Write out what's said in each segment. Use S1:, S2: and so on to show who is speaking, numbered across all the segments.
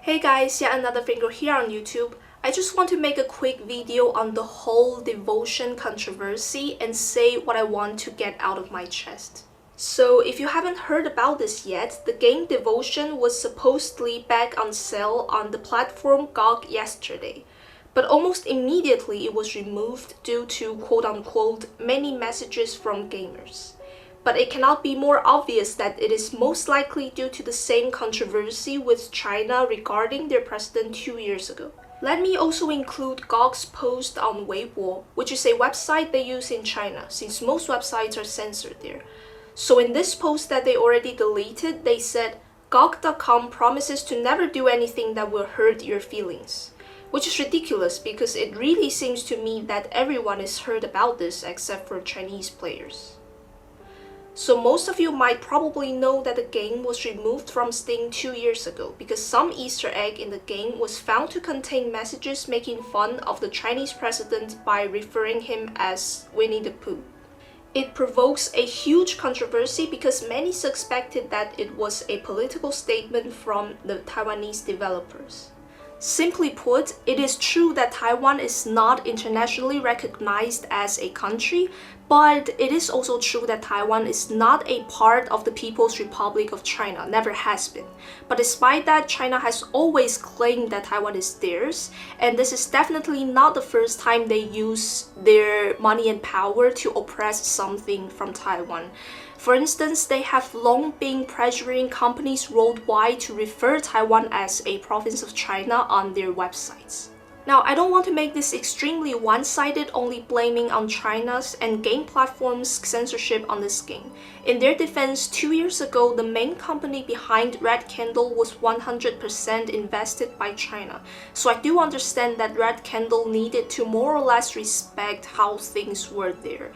S1: Hey guys, yet another finger here on YouTube. I just want to make a quick video on the whole devotion controversy and say what I want to get out of my chest. So if you haven't heard about this yet, the game Devotion was supposedly back on sale on the platform GOG yesterday. But almost immediately it was removed due to quote-unquote many messages from gamers. But it cannot be more obvious that it is most likely due to the same controversy with China regarding their president 2 years ago. Let me also include GOG's post on Weibo, which is a website they use in China, since most websites are censored there. So in this post that they already deleted, they said, GOG.com promises to never do anything that will hurt your feelings. Which is ridiculous because it really seems to me that everyone has heard about this except for Chinese players. So most of you might probably know that the game was removed from Steam 2 years ago because some Easter egg in the game was found to contain messages making fun of the Chinese president by referring him as Winnie the Pooh. It provokes a huge controversy because many suspected that it was a political statement from the Taiwanese developers. Simply put, it is true that Taiwan is not internationally recognized as a country, but it is also true that Taiwan is not a part of the People's Republic of China, never has been. But despite that, China has always claimed that Taiwan is theirs, and this is definitely not the first time they use their money and power to oppress something from Taiwan. For instance, they have long been pressuring companies worldwide to refer Taiwan as a province of China on their websites. Now, I don't want to make this extremely one-sided, only blaming on China's and game platforms' censorship on this game. In their defense, 2 years ago, the main company behind Red Candle was 100% invested by China. So I do understand that Red Candle needed to more or less respect how things were there.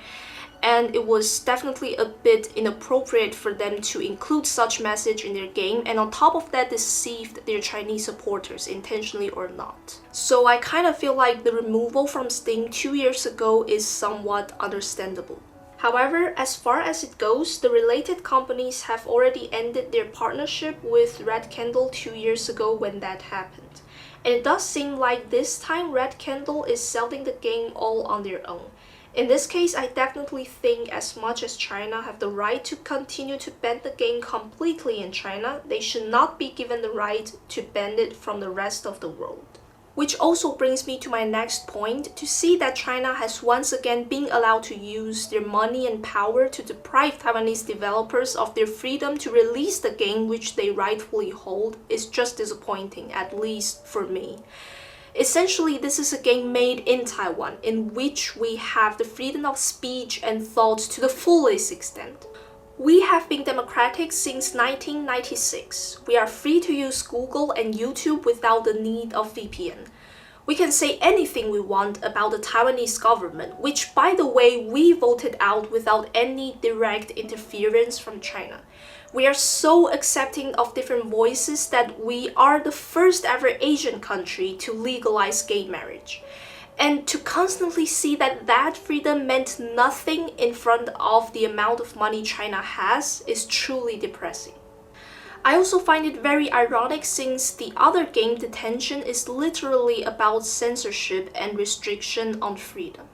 S1: And it was definitely a bit inappropriate for them to include such message in their game and on top of that deceived their Chinese supporters, intentionally or not. So I kind of feel like the removal from Steam 2 years ago is somewhat understandable. However, as far as it goes, the related companies have already ended their partnership with Red Candle 2 years ago when that happened. And it does seem like this time Red Candle is selling the game all on their own. In this case, I definitely think as much as China have the right to continue to ban the game completely in China, they should not be given the right to ban it from the rest of the world. Which also brings me to my next point, to see that China has once again been allowed to use their money and power to deprive Taiwanese developers of their freedom to release the game which they rightfully hold is just disappointing, at least for me. Essentially, this is a game made in Taiwan, in which we have the freedom of speech and thought to the fullest extent. We have been democratic since 1996. We are free to use Google and YouTube without the need of VPN. We can say anything we want about the Taiwanese government, which by the way, we voted out without any direct interference from China. We are so accepting of different voices that we are the first ever Asian country to legalize gay marriage. And to constantly see that that freedom meant nothing in front of the amount of money China has is truly depressing. I also find it very ironic since the other game Detention is literally about censorship and restriction on freedom.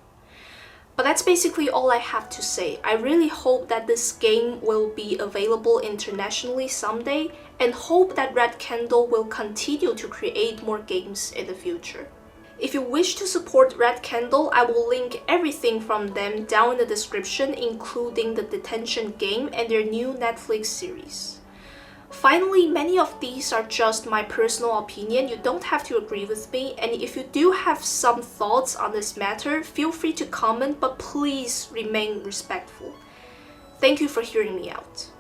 S1: But that's basically all I have to say. I really hope that this game will be available internationally someday and hope that Red Candle will continue to create more games in the future. If you wish to support Red Candle, I will link everything from them down in the description, including the Detention game and their new Netflix series. Finally, many of these are just my personal opinion. You don't have to agree with me, and if you do have some thoughts on this matter, feel free to comment, but please remain respectful. Thank you for hearing me out.